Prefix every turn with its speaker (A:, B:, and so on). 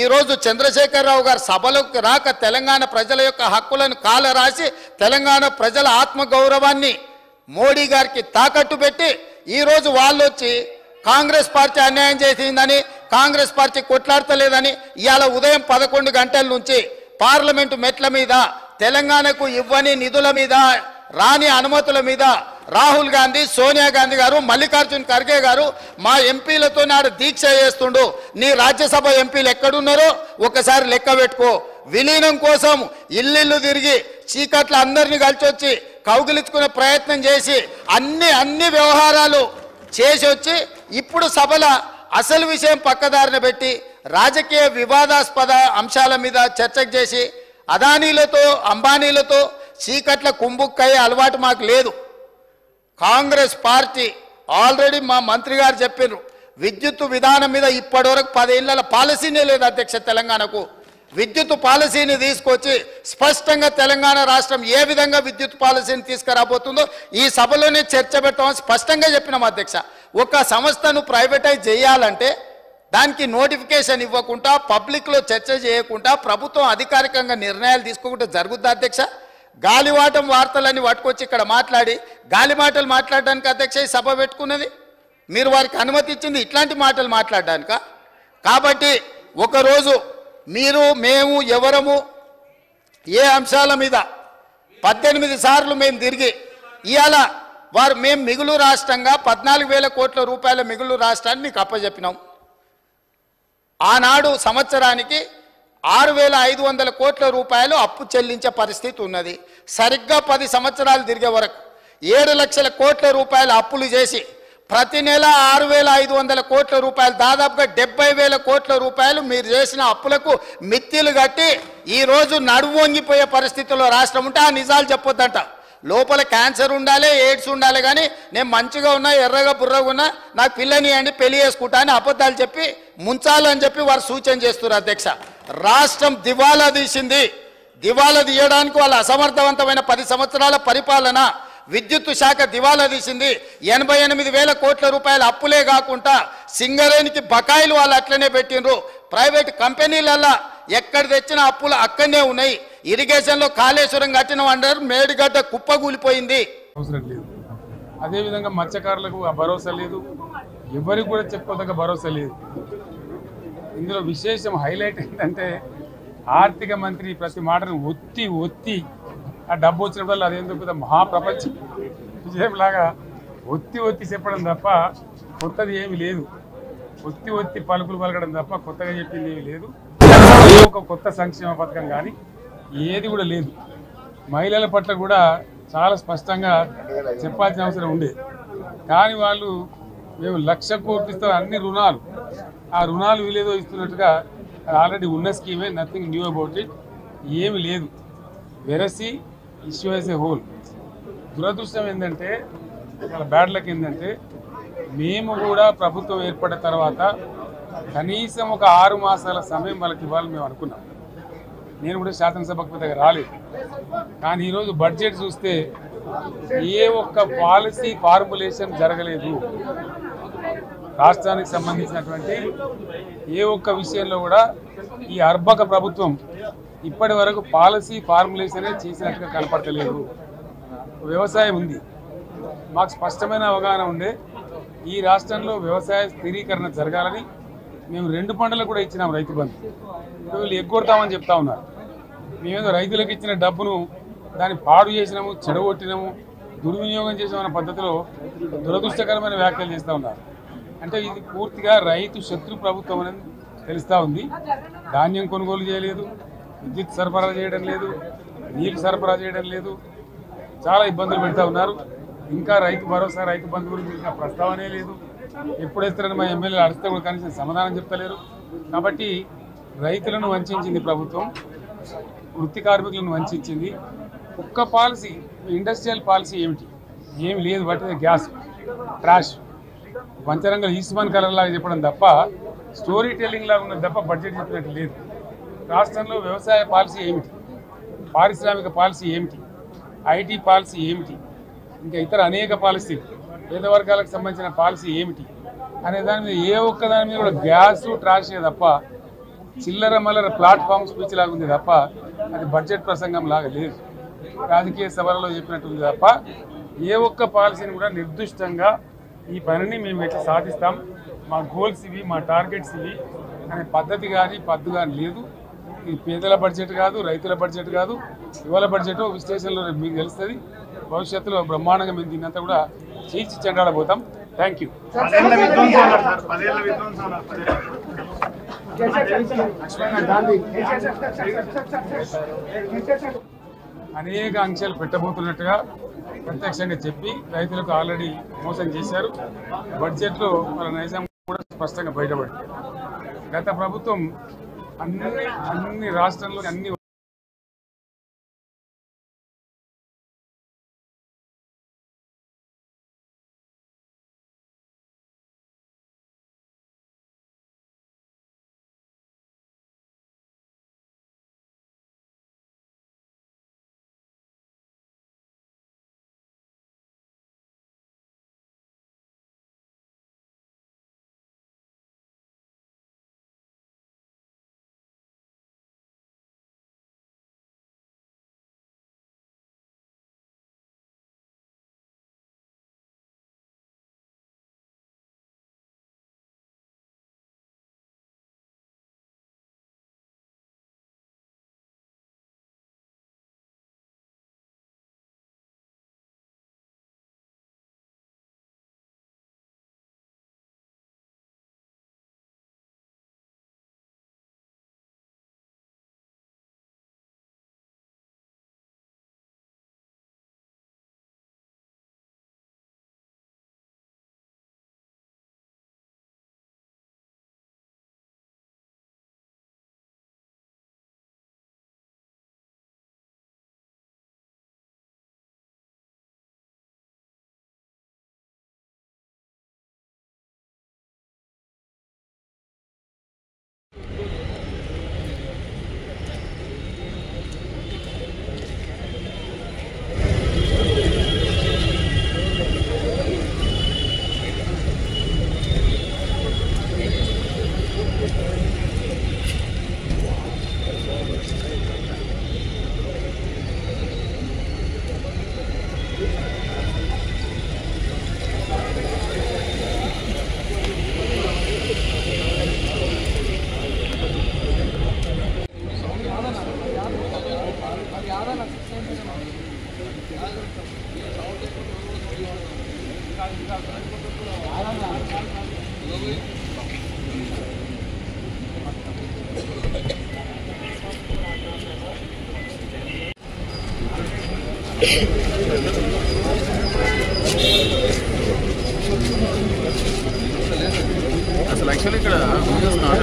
A: ఈరోజు చంద్రశేఖరరావు గారు సభలోకి రాక తెలంగాణ ప్రజల యొక్క హక్కులను కాలరాసి తెలంగాణ ప్రజల ఆత్మగౌరవాన్ని మోడీ గారికి తాకట్టు పెట్టి ఈరోజు వాళ్ళు వచ్చి కాంగ్రెస్ పార్టీ అన్యాయం చేసిందని కాంగ్రెస్ పార్టీ కొట్లాడతలేదని ఇవాళ ఉదయం 11 గంటల నుంచి పార్లమెంటు మెట్ల మీద తెలంగాణకు ఇవ్వని నిధుల మీద రాని అనుమతుల మీద రాహుల్ గాంధీ సోనియా గాంధీ గారు మల్లికార్జున్ ఖర్గే గారు మా ఎంపీలతో నాడు దీక్ష చేస్తుండు నీ రాజ్యసభ ఎంపీలు ఎక్కడున్నారో ఒకసారి లెక్క పెట్టుకో విలీనం కోసం ఇల్లు తిరిగి చీకట్ల అందరినీ కలిసి వచ్చి కౌగిలించుకునే ప్రయత్నం చేసి అన్ని వ్యవహారాలు చేసి వచ్చి ఇప్పుడు సభల అసలు విషయం పక్కదారిన పెట్టి రాజకీయ వివాదాస్పద అంశాల మీద చర్చకు చేసి అదానీలతో అంబానీలతో చీకట్ల కుంభుక్కయ్యే అలవాటు మాకు లేదు కాంగ్రెస్ పార్టీ ఆల్రెడీ మా మంత్రి గారు చెప్పారు విద్యుత్ విధానం మీద ఇప్పటివరకు 10 ఏళ్ల పాలసీనే లేదు అధ్యక్ష తెలంగాణకు విద్యుత్ పాలసీని తీసుకొచ్చి స్పష్టంగా తెలంగాణ రాష్ట్రం ఏ విధంగా విద్యుత్ పాలసీని తీసుకురాబోతుందో ఈ సభలోనే చర్చ పెట్టామని స్పష్టంగా చెప్పినాం అధ్యక్ష ఒక సంస్థను ప్రైవేటైజ్ చేయాలంటే దానికి నోటిఫికేషన్ ఇవ్వకుండా పబ్లిక్లో చర్చ చేయకుండా ప్రభుత్వం అధికారికంగా నిర్ణయాలు తీసుకోకుండా జరుగుద్ది అధ్యక్ష గాలివాటం వార్తలని పట్టుకొచ్చి ఇక్కడ మాట్లాడి గాలి మాటలు మాట్లాడడానికి అధ్యక్ష ఈ సభ పెట్టుకున్నది మీరు వారికి అనుమతి ఇచ్చింది ఇట్లాంటి మాటలు మాట్లాడడానిక కాబట్టి ఒకరోజు మీరు మేము ఎవరము ఏ అంశాల మీద 18 సార్లు మేము తిరిగి ఇవాళ వారు మేము మిగులు రాష్ట్రంగా 14,000 కోట్ల రూపాయల మిగులు రాష్ట్రాన్ని మీకు అప్పచెప్పినాం ఆనాడు సంవత్సరానికి 6,500 కోట్ల రూపాయలు అప్పు చెల్లించే పరిస్థితి ఉన్నది సరిగ్గా 10 సంవత్సరాలు తిరిగే వరకు 7 లక్షల కోట్ల రూపాయల అప్పులు చేసి ప్రతి నెల 6,500 కోట్ల రూపాయలు దాదాపుగా 70,000 కోట్ల రూపాయలు మీరు చేసిన అప్పులకు మిత్తిలు కట్టి ఈరోజు నడుము వంగిపోయే పరిస్థితుల్లో రాష్ట్రం ఉంటే ఆ నిజాలు చెప్పొద్దంట లోపల క్యాన్సర్ ఉండాలి ఎయిడ్స్ ఉండాలి కానీ నేను మంచిగా ఉన్నా ఎర్రగా బుర్రగా ఉన్నా నాకు పిల్లని అండి పెళ్లి చేసుకుంటా అని అబద్ధాలు చెప్పి ముంచాలని చెప్పి వారు సూచన చేస్తున్నారు అధ్యక్ష రాష్ట్రం దివాలా తీసింది దివాలా తీయడానికి వాళ్ళ అసమర్థవంతమైన 10 సంవత్సరాల పరిపాలన విద్యుత్ శాఖ దివాలా తీసింది 88,000 కోట్ల రూపాయల అప్పులే కాకుండా సింగరేణికి బకాయిలు వాళ్ళు అట్లనే పెట్టిండ్రు ప్రైవేట్ కంపెనీలల్లా ఎక్కడ తెచ్చిన అప్పులు అక్కడనే ఉన్నాయి ఇరిగేషన్లో కాళేశ్వరం కట్టిన అంటారు మేడిగడ్డ కుప్పగూలిపోయింది
B: అవసరం లేదు అదేవిధంగా మత్స్యకారులకు ఆ భరోసా లేదు ఎవరికి కూడా చెప్పుకోదగ్గ భరోసా లేదు ఇందులో విశేషం హైలైట్ ఏంటంటే ఆర్థిక మంత్రి ప్రతి మాటను ఒత్తి ఆ డబ్బు వచ్చినప్పుడు అదేందుకు పెద్ద మహాప్రపంచ విజయంలాగా ఒత్తి చెప్పడం తప్ప కొత్తది ఏమి లేదు ఒత్తి పలుకులు పలకడం తప్ప కొత్తగా చెప్పింది ఏమి లేదు ఒక కొత్త సంక్షేమ పథకం కానీ ఏది కూడా లేదు మహిళల పట్ల కూడా చాలా స్పష్టంగా చెప్పాల్సిన అవసరం ఉండేది కానీ వాళ్ళు మేము 1,00,000 కోట్లతో అన్ని రుణాలు ఆ రుణాలు వీలేదో ఇస్తున్నట్టుగా ఆల్రెడీ ఉన్న స్కీమే నథింగ్ న్యూ అబౌట్ ఇట్ ఏమి లేదు వెరసి ఇష్యూ యాజ్ ఏ హోల్ దురదృష్టం ఏంటంటే వాళ్ళ బ్యాడ్ లక్ ఏంటంటే మేము కూడా ప్రభుత్వం ఏర్పడిన తర్వాత కనీసం ఒక 6 మాసాల సమయం వాళ్ళకి ఇవ్వాలని మేము అనుకున్నాం నేను కూడా శాసనసభకు దగ్గర రాలేదు కానీ ఈరోజు బడ్జెట్ చూస్తే ఏ ఒక్క పాలసీ ఫార్ములేషన్ జరగలేదు రాష్ట్రానికి సంబంధించినటువంటి ఏ ఒక్క విషయంలో కూడా ఈ అర్భక ప్రభుత్వం ఇప్పటి వరకు పాలసీ ఫార్ములేషనే చేసినట్టుగా కనపడతలేదు వ్యవసాయం ఉంది మాకు స్పష్టమైన అవగాహన ఉండే ఈ రాష్ట్రంలో వ్యవసాయ స్థిరీకరణ జరగాలని మేము 2 పంటలకు కూడా ఇచ్చినాం రైతు బంధు వీళ్ళు ఎగ్గొడతామని చెప్తా ఉన్నారు మేమేదో రైతులకు ఇచ్చిన డబ్బును దాన్ని పాడు చేసినాము చెడగొట్టినాము దుర్వినియోగం చేసామన్న పద్ధతిలో దురదృష్టకరమైన వ్యాఖ్యలు చేస్తూ ఉన్నారు అంటే ఇది పూర్తిగా రైతు శత్రు ప్రభుత్వం అనేది తెలుస్తూ ఉంది ధాన్యం కొనుగోలు చేయలేదు విద్యుత్ సరఫరా చేయడం లేదు నీరు సరఫరా చేయడం లేదు చాలా ఇబ్బందులు పెడతా ఉన్నారు ఇంకా రైతు భరోసా రైతు బంధు గురించి ఇంకా ప్రస్తావనే లేదు ఎప్పుడు వేస్తారని మా ఎమ్మెల్యేలు అడిగితే కూడా కనీసం సమాధానం చెప్తలేరు కాబట్టి రైతులను వంచింది ప్రభుత్వం వృత్తి కార్మికులను వంచింది ఒక్క పాలసీ ఇండస్ట్రియల్ పాలసీ ఏమి లేదు బట్టి గ్యాస్ ట్రాష్ పంచరంగ ఈస్మాన్ కలర్ లాగా చెప్పడం తప్ప స్టోరీ టెల్లింగ్ లాగా ఉన్నది తప్ప బడ్జెట్ చెప్పినట్టు లేదు రాష్ట్రంలో వ్యవసాయ పాలసీ ఏమిటి పారిశ్రామిక పాలసీ ఏమిటి ఐటీ పాలసీ ఏమిటి ఇంకా ఇతర అనేక పాలసీలు పేద వర్గాలకు సంబంధించిన పాలసీ ఏమిటి అనే దాని మీద ఏ ఒక్క దాని మీద కూడా గ్యాస్ ట్రాషే తప్ప చిల్లర మల్లర ప్లాట్ఫామ్ స్పీచ్ లాగా ఉంది తప్ప అది బడ్జెట్ ప్రసంగం లాగా లేదు. రాజకీయ సభలలో చెప్పినట్టుంది తప్ప ఏ ఒక్క పాలసీని కూడా నిర్దిష్టంగా ఈ పనిని మేము ఎట్లా సాధిస్తాం, మా గోల్స్ ఇవి, మా టార్గెట్స్ ఇవి అనే పద్ధతి కానీ పద్దు కానీ లేదు. ఇది పేదల బడ్జెట్ కాదు, రైతుల బడ్జెట్ కాదు, యువల బడ్జెట్ విశ్లేషణలో మీకు తెలుస్తుంది. భవిష్యత్తులో బ్రహ్మాండంగా మేము దీన్నంతా కూడా చీల్చి చెండాడబోతాం. Thank you. అనేక ఆంక్షలు పెట్టబోతున్నట్టుగా ప్రత్యక్షంగా చెప్పి రైతులకు ఆల్రెడీ మోసం చేశారు. బడ్జెట్లో వాళ్ళ నైజాం కూడా స్పష్టంగా బయటపడింది. గత ప్రభుత్వం అన్ని రాష్ట్రాల్లో అన్ని
C: అసలు యాక్చువల్లీ ఇక్కడ వీడియోస్ నాట్